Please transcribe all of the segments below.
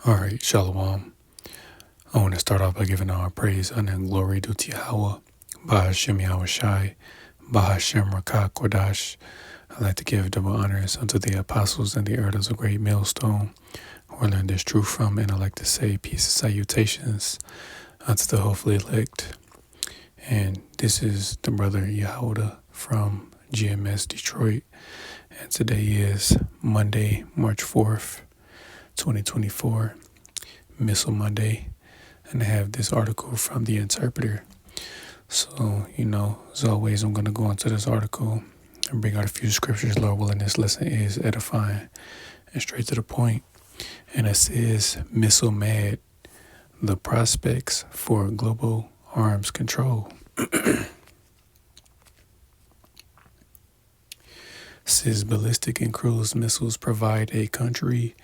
All right, Shalom. I want to start off by giving all praise, honor, and glory due to Yahweh, Bahashem Yahweh Shai, Bahashem Rakah Kodash. I'd like to give double honors unto the apostles and the elders of Great Millstone, who I learned this truth from, and I'd like to say peace and salutations unto the hopefully elect. And this is the brother Yahuda from GMS Detroit, and today is Monday, March 4th, 2024, Missile Monday, and I have this article from the Interpreter. So, as always, I'm going to go into this article and bring out a few scriptures. Lord willing, this lesson is edifying and straight to the point. And it says, Missile Mad, the prospects for global arms control. Says ballistic and cruise missiles provide a country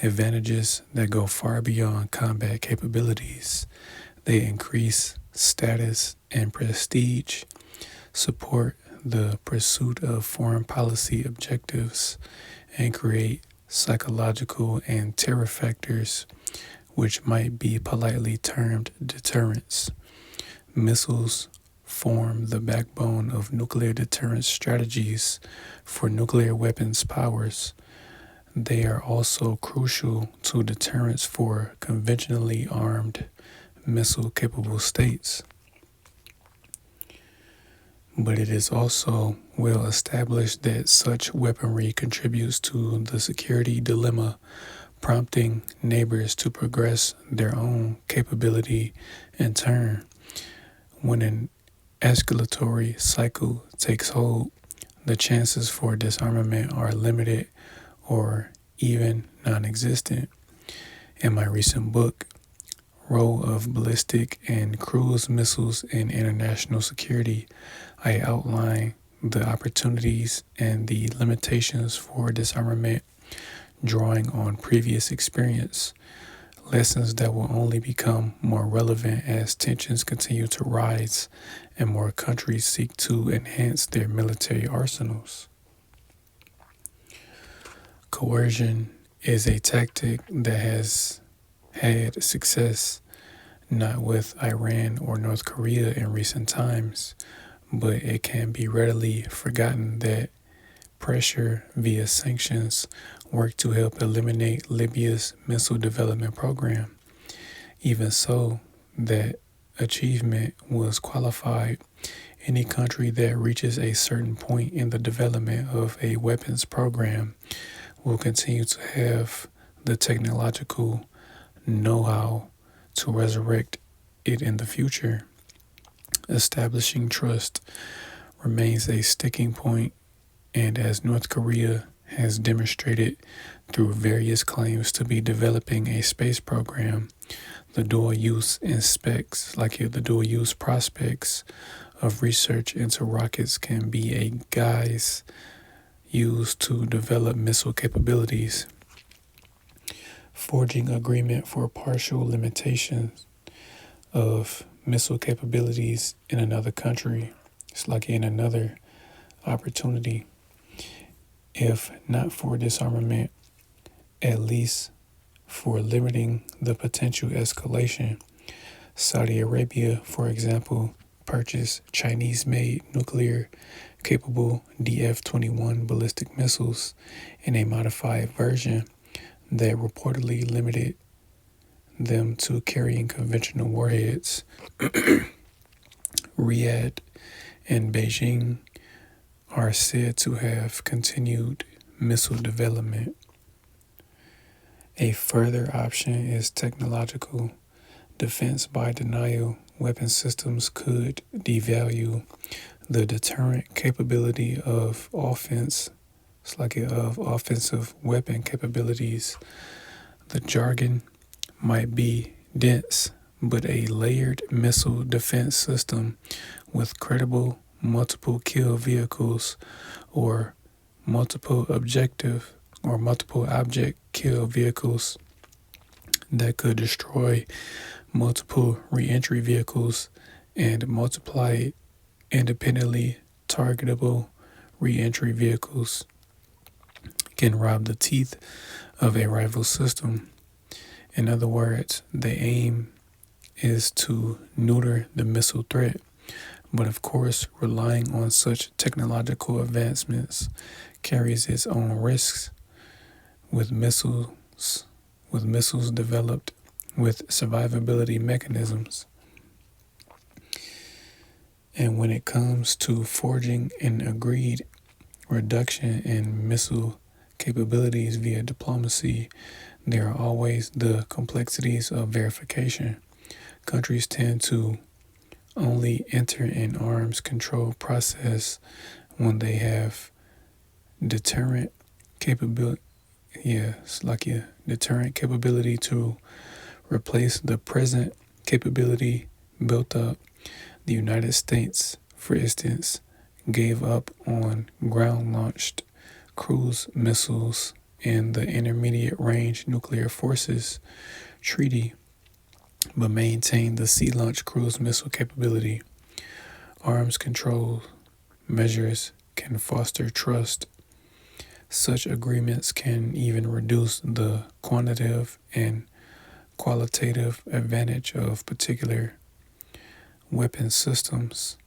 advantages that go far beyond combat capabilities. They increase status and prestige, support the pursuit of foreign policy objectives, and create psychological and terror factors, which might be politely termed deterrence. Missiles form the backbone of nuclear deterrence strategies for nuclear weapons powers. They are also crucial to deterrence for conventionally armed missile-capable states. But it is also well established that such weaponry contributes to the security dilemma, prompting neighbors to progress their own capability in turn. When an escalatory cycle takes hold, the chances for disarmament are limited or even non-existent. In my recent book, Role of Ballistic and Cruise Missiles in International Security, I outline the opportunities and the limitations for disarmament, drawing on previous experience, lessons that will only become more relevant as tensions continue to rise and more countries seek to enhance their military arsenals. Coercion is a tactic that has had success, not with Iran or North Korea in recent times, but it can be readily forgotten that pressure via sanctions worked to help eliminate Libya's missile development program. Even so, that achievement was qualified. Any country that reaches a certain point in the development of a weapons program will continue to have the technological know-how to resurrect it in the future. Establishing trust remains a sticking point, and as North Korea has demonstrated through various claims to be developing a space program, the dual-use prospects of research into rockets can be a guise used to develop missile capabilities. Forging agreement for partial limitations of missile capabilities in another country. It's like in another opportunity. If not for disarmament, at least for limiting the potential escalation. Saudi Arabia, for example, purchased Chinese-made nuclear-capable DF-21 ballistic missiles in a modified version that reportedly limited them to carrying conventional warheads. Riyadh and Beijing are said to have continued missile development. A further option is technological defense by denial. Weapon systems could devalue the deterrent capability of offensive weapon capabilities. The jargon might be dense, but a layered missile defense system with credible multiple kill vehicles or multiple object kill vehicles that could destroy multiple re-entry vehicles and multiply independently targetable re-entry vehicles can rob the teeth of a rival system. In other words, the aim is to neuter the missile threat. But of course, relying on such technological advancements carries its own risks with missiles developed with survivability mechanisms. And when it comes to forging an agreed reduction in missile capabilities via diplomacy, there are always the complexities of verification. Countries tend to only enter an arms control process when they have deterrent capability. Yeah, it's like a deterrent capability to replace the present capability built up. The United States, for instance, gave up on ground-launched cruise missiles in the Intermediate Range Nuclear Forces Treaty, but maintained the sea-launched cruise missile capability. Arms control measures can foster trust. Such agreements can even reduce the quantitative and qualitative advantage of particular weapon systems,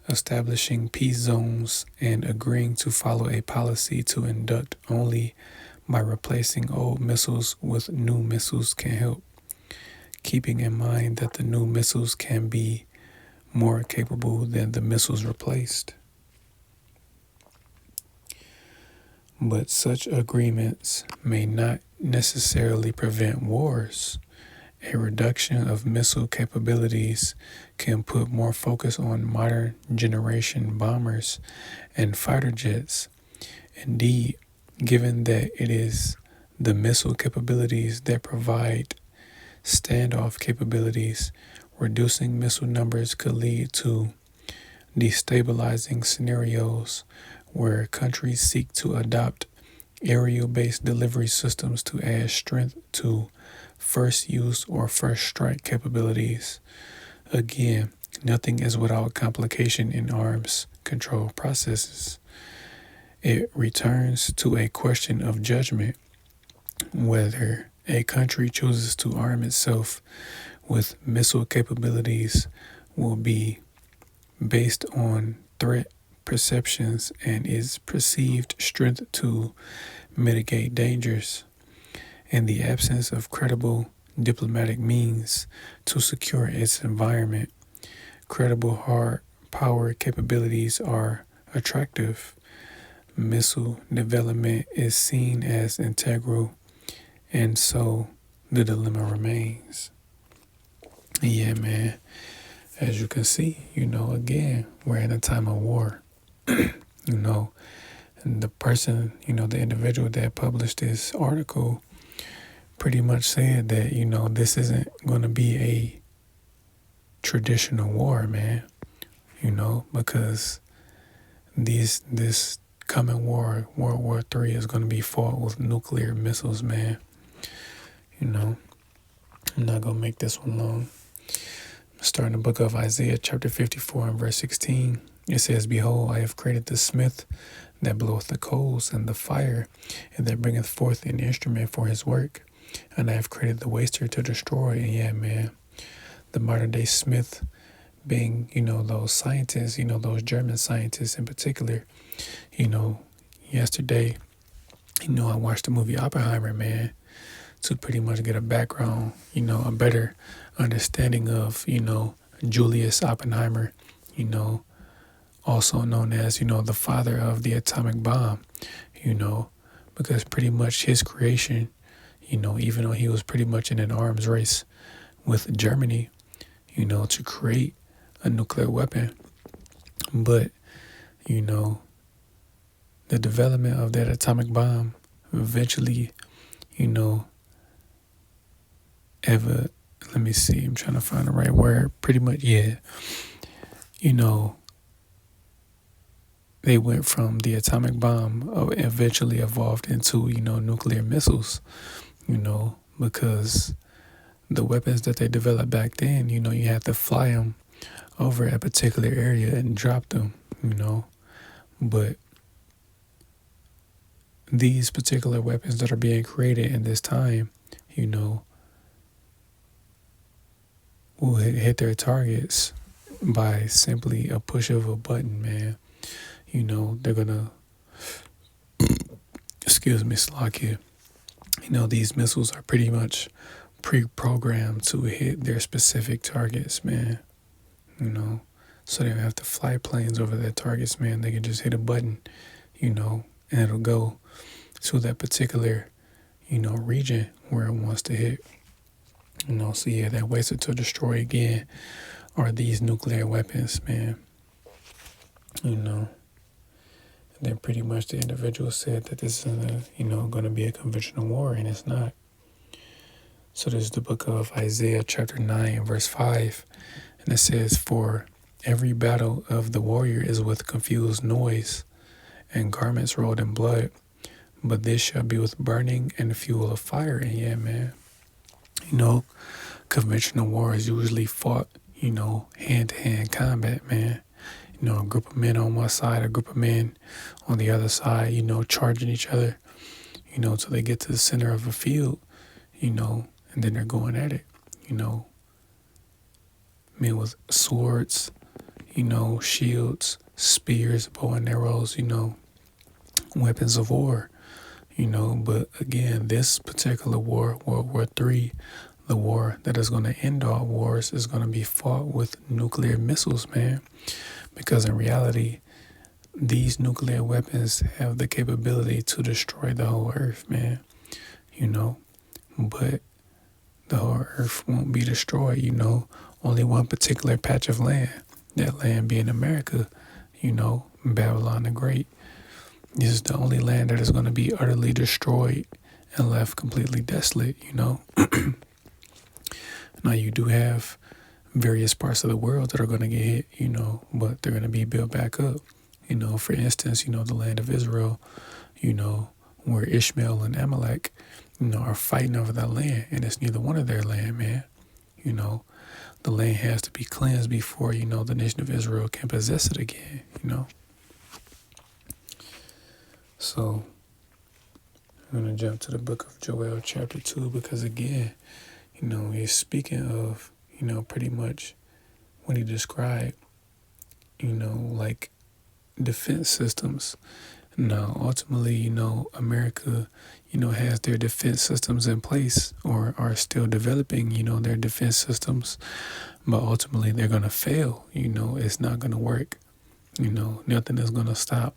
establishing peace zones and agreeing to follow a policy to induct only by replacing old missiles with new missiles can help, keeping in mind that the new missiles can be more capable than the missiles replaced. But such agreements may not necessarily prevent wars. A reduction of missile capabilities can put more focus on modern generation bombers and fighter jets. Indeed, given that it is the missile capabilities that provide standoff capabilities, reducing missile numbers could lead to destabilizing scenarios where countries seek to adopt aerial-based delivery systems to add strength to first use or first strike capabilities. Again, nothing is without complication in arms control processes. It returns to a question of judgment whether a country chooses to arm itself with missile capabilities will be based on threat perceptions and its perceived strength to mitigate dangers. In the absence of credible diplomatic means to secure its environment, credible hard power capabilities are attractive. Missile development is seen as integral, and so the dilemma remains. Yeah, man, as you can see, again, we're in a time of war. And the person, the individual that published this article pretty much said that, this isn't going to be a traditional war, man, because this coming war, World War III, is going to be fought with nuclear missiles, man. I'm not going to make this one long. Starting the book of Isaiah, chapter 54 and verse 16, it says, "Behold, I have created the smith that bloweth the coals and the fire, and that bringeth forth an instrument for his work. And I have created the waster to destroy." And yeah, man, the modern day smith being, those scientists, those German scientists in particular. Yesterday, I watched the movie Oppenheimer, man, to pretty much get a background, a better understanding of, Julius Oppenheimer, also known as, the father of the atomic bomb, because pretty much his creation, even though he was pretty much in an arms race with Germany, to create a nuclear weapon. But, the development of that atomic bomb eventually, let me see, I'm trying to find the right word. Pretty much, yeah, they went from the atomic bomb, eventually evolved into, nuclear missiles, because the weapons that they developed back then, you had to fly them over a particular area and drop them, But these particular weapons that are being created in this time, will hit their targets by simply a push of a button, man. They're gonna, excuse me, Slovakia. These missiles are pretty much pre-programmed to hit their specific targets, man. So they don't have to fly planes over their targets, man. They can just hit a button, and it'll go to that particular, region where it wants to hit. So yeah, that wasted to destroy again are these nuclear weapons, man. And then pretty much the individual said that this is going to be a conventional war, and it's not. So there's the book of Isaiah chapter 9, verse 5, and it says, "For every battle of the warrior is with confused noise and garments rolled in blood, but this shall be with burning and fuel of fire." And yeah, man, conventional war is usually fought, hand-to-hand combat, man. A group of men on one side, a group of men on the other side, charging each other, till they get to the center of a field, and then they're going at it, men with swords, shields, spears, bow and arrows, weapons of war, but again, this particular war, World War III, the war that is going to end all wars is going to be fought with nuclear missiles, man. Because in reality, these nuclear weapons have the capability to destroy the whole earth, man. But the whole earth won't be destroyed, only one particular patch of land, that land being America, Babylon the Great. This is the only land that is going to be utterly destroyed and left completely desolate, Now you do have various parts of the world that are going to get hit, but they're going to be built back up. For instance, the land of Israel, where Ishmael and Amalek, are fighting over that land, and it's neither one of their land, man. The land has to be cleansed before, the nation of Israel can possess it again, So I'm going to jump to the book of Joel chapter 2 because, again, he's speaking of, pretty much when he described, like defense systems. Now, ultimately, America, has their defense systems in place or are still developing, their defense systems. But ultimately, they're going to fail. It's not going to work. Nothing is going to stop,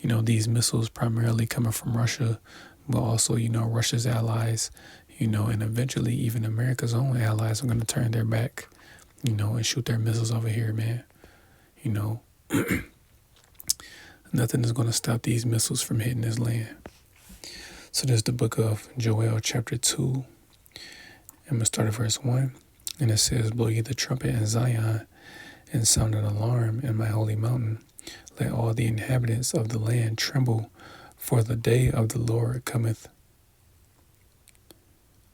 these missiles primarily coming from Russia, but also, Russia's allies, and eventually even America's own allies are going to turn their back, and shoot their missiles over here, man. Nothing is going to stop these missiles from hitting this land. So there's the book of Joel chapter 2. I'm going to start at verse 1. And it says, "Blow ye the trumpet in Zion, and sound an alarm in my holy mountain. Let all the inhabitants of the land tremble, for the day of the Lord cometh.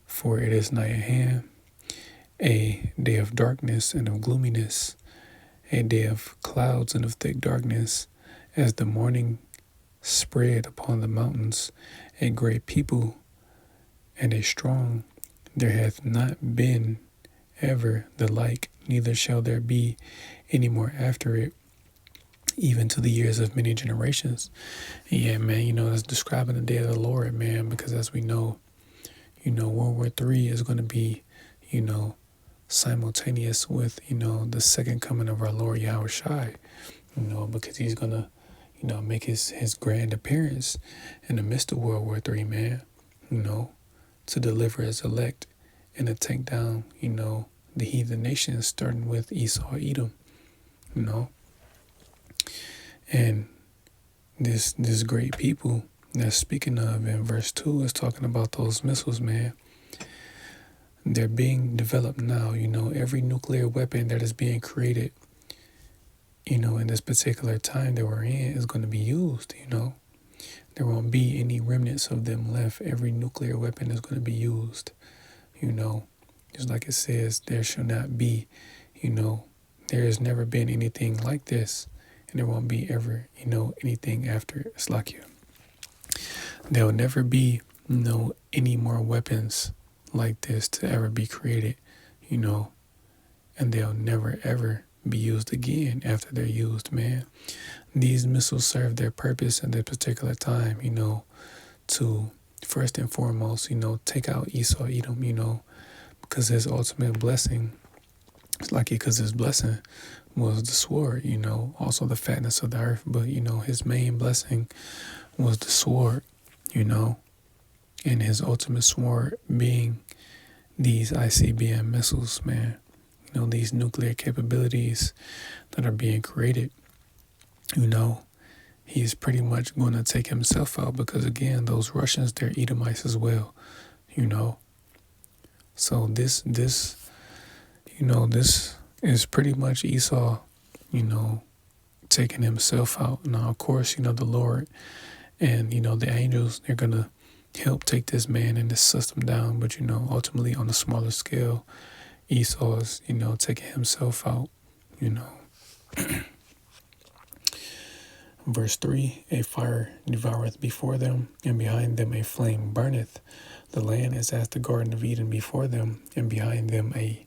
For it is nigh at hand, a day of darkness and of gloominess, a day of clouds and of thick darkness, as the morning spread upon the mountains, a great people and a strong. There hath not been ever the like, neither shall there be any more after it, even to the years of many generations." And yeah, man, it's describing the day of the Lord, man, because as we know, World War III is going to be, simultaneous with, the second coming of our Lord Yahweh Shai, because he's going to, make his grand appearance in the midst of World War III, man, to deliver his elect and to take down, the heathen nations, starting with Esau, Edom, And this great people that's speaking of in verse 2 is talking about those missiles, man. They're being developed now, every nuclear weapon that is being created, in this particular time that we're in is going to be used, There won't be any remnants of them left. Every nuclear weapon is going to be used, Just like it says, there shall not be, there has never been anything like this, and there won't be ever, anything after Slakia. There will never be, any more weapons like this to ever be created, and they'll never ever be used again after they're used, man. These missiles serve their purpose at that particular time, to first and foremost, take out Esau, Edom, because his ultimate blessing, it's like because his blessing was the sword, also the fatness of the earth, but his main blessing was the sword, and his ultimate sword being these ICBM missiles, man. These nuclear capabilities that are being created, he's pretty much going to take himself out because, again, those Russians, they're Edomites as well, So this is pretty much Esau, taking himself out. Now, of course, the Lord and, the angels, they're going to help take this man and this system down. But, ultimately on a smaller scale, Esau's, taking himself out, Verse 3, a fire devoureth before them, and behind them a flame burneth. The land is as the Garden of Eden before them, and behind them a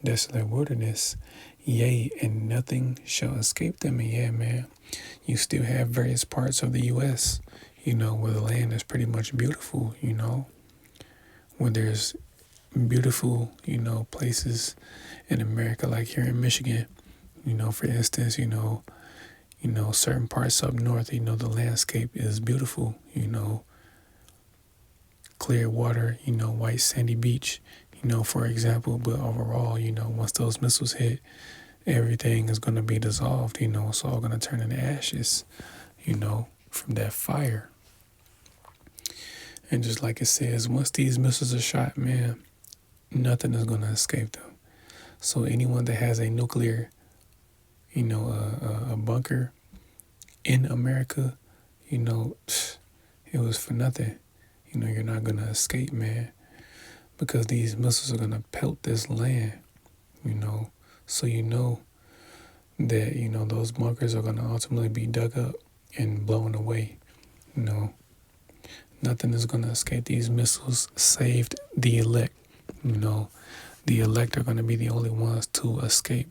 desolate wilderness. Yea, and nothing shall escape them. And yeah, man, you still have various parts of the U.S., where the land is pretty much beautiful, where there's beautiful, places in America, like here in Michigan, for instance, certain parts up north, the landscape is beautiful, clear water, white sandy beach, for example. But overall, once those missiles hit, everything is going to be dissolved, it's all going to turn into ashes, from that fire. And just like it says, once these missiles are shot, man, nothing is going to escape them. So anyone that has a nuclear, a bunker in America, it was for nothing. You're not going to escape, man, because these missiles are going to pelt this land, So that, those bunkers are going to ultimately be dug up and blown away, Nothing is going to escape these missiles, save the elect, The elect are going to be the only ones to escape,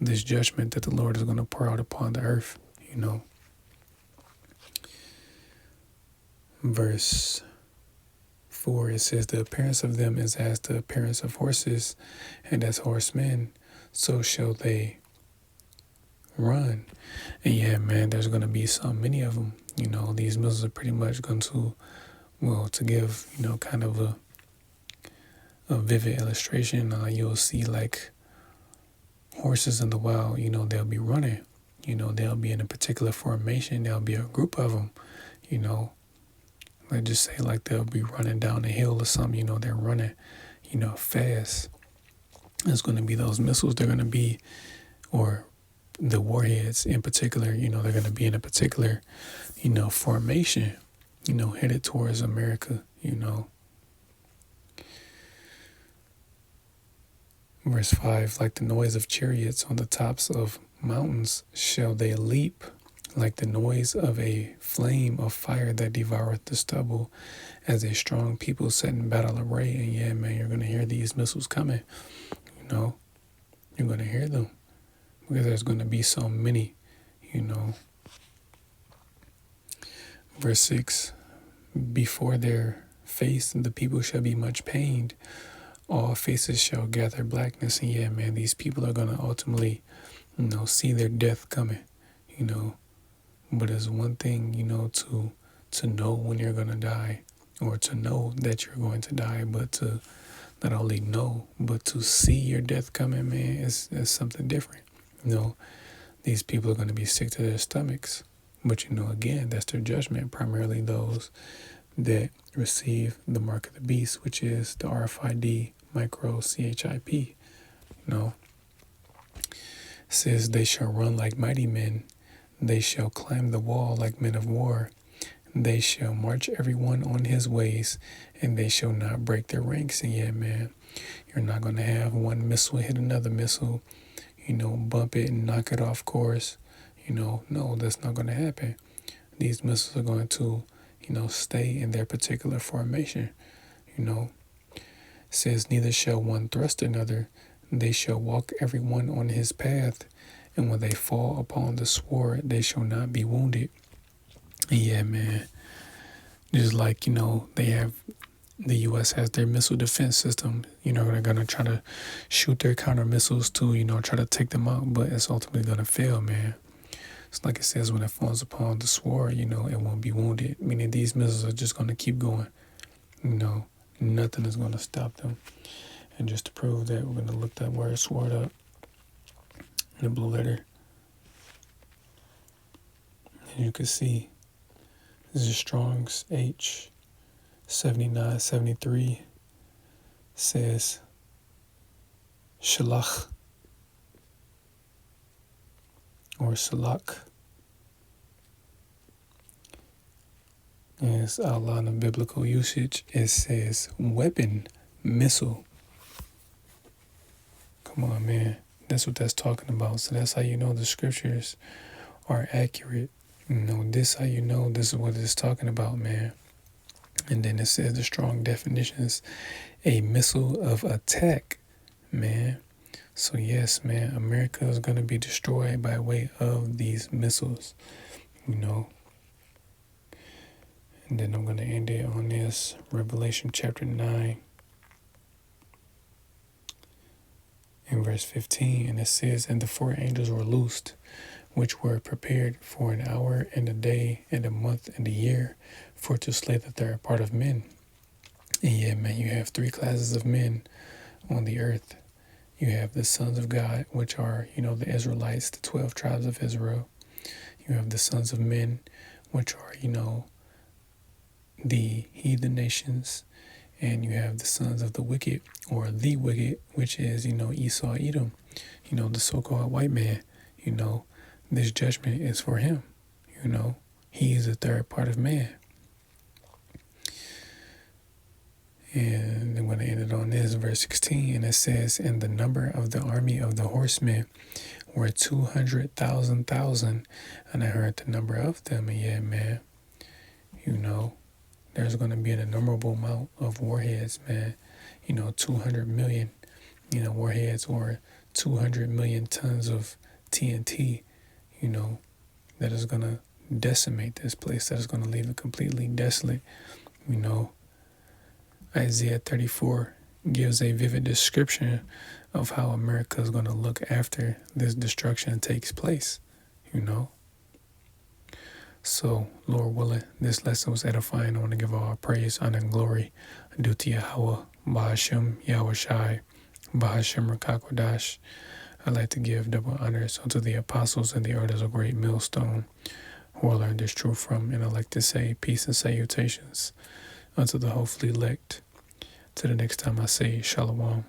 this judgment that the Lord is going to pour out upon the earth, Verse 4, it says, the appearance of them is as the appearance of horses, and as horsemen, so shall they run. And yeah, man, there's going to be so many of them. These missiles are pretty much going to, to give, kind of a vivid illustration, you'll see like horses in the wild, they'll be running, they'll be in a particular formation, there'll be a group of them, let's just say like they'll be running down a hill or something, they're running, fast. It's going to be those missiles, they're going to be, or the warheads in particular, they're going to be in a particular, formation, headed towards America, Verse 5, like the noise of chariots on the tops of mountains shall they leap, like the noise of a flame of fire that devoureth the stubble, as a strong people set in battle array. And yeah, man, you're going to hear these missiles coming, You're going to hear them, because there's going to be so many, Verse 6, before their face the people shall be much pained, all faces shall gather blackness. And yeah, man, these people are going to ultimately, see their death coming, But it's one thing, to know when you're going to die, or to know that you're going to die, but to not only know, but to see your death coming, man, is something different. These people are going to be sick to their stomachs. But, again, that's their judgment, primarily those that receive the mark of the beast, which is the RFID microchip. It says they shall run like mighty men, they shall climb the wall like men of war, they shall march everyone on his ways, and they shall not break their ranks. And yeah, man, you're not going to have one missile hit another missile, bump it and knock it off course. No, that's not going to happen. These missiles are going to, stay in their particular formation. It says, neither shall one thrust another, They shall walk every one on his path, and when they fall upon the sword, they shall not be wounded. And yeah, man, just like, they have, the U.S. has their missile defense system. They're going to try to shoot their counter missiles to, try to take them out, but it's ultimately going to fail, man. It's like it says, when it falls upon the sword, it won't be wounded. Meaning these missiles are just going to keep going. Nothing is going to stop them. And just to prove that, we're going to look that word sword up in the blue letter. And you can see, this is Strong's H 7973, says shalach or salak. As outlined in biblical usage, it says weapon, missile. Come on, man. That's what that's talking about. So that's how you know the scriptures are accurate. This how you know this is what it's talking about, man. And then it says the strong definitions, a missile of attack, man. So yes, man, America is going to be destroyed by way of these missiles, And then I'm going to end it on this, Revelation chapter 9 and verse 15. And it says, and the 4 angels were loosed, which were prepared for an hour and a day and a month and a year, for to slay the third part of men. And yeah, man, you have 3 classes of men on the earth. You have the sons of God, which are, the Israelites, the 12 tribes of Israel. You have the sons of men, which are, the heathen nations. And you have the sons of the wicked, or the wicked, which is, Esau, Edom, the so-called white man. This judgment is for him. He is the third part of man. And I'm going to end it on this, verse 16, and it says, and the number of the army of the horsemen were 200,000. And I heard the number of them, and yeah, man, there's going to be an innumerable amount of warheads, man. 200 million, warheads, or 200 million tons of TNT, that is going to decimate this place, that is going to leave it completely desolate. Isaiah 34 gives a vivid description of how America is going to look after this destruction takes place, So, Lord willing, this lesson was edifying. I want to give all praise, honor, and glory due to Yahweh, Bahashem, Yahushai, Bahashem, Rakakwadash. I'd like to give double honors unto the apostles and the elders of Great Millstone, who I learned this truth from, and I'd like to say peace and salutations unto the hopefully elect. Till the next time I say Shalom.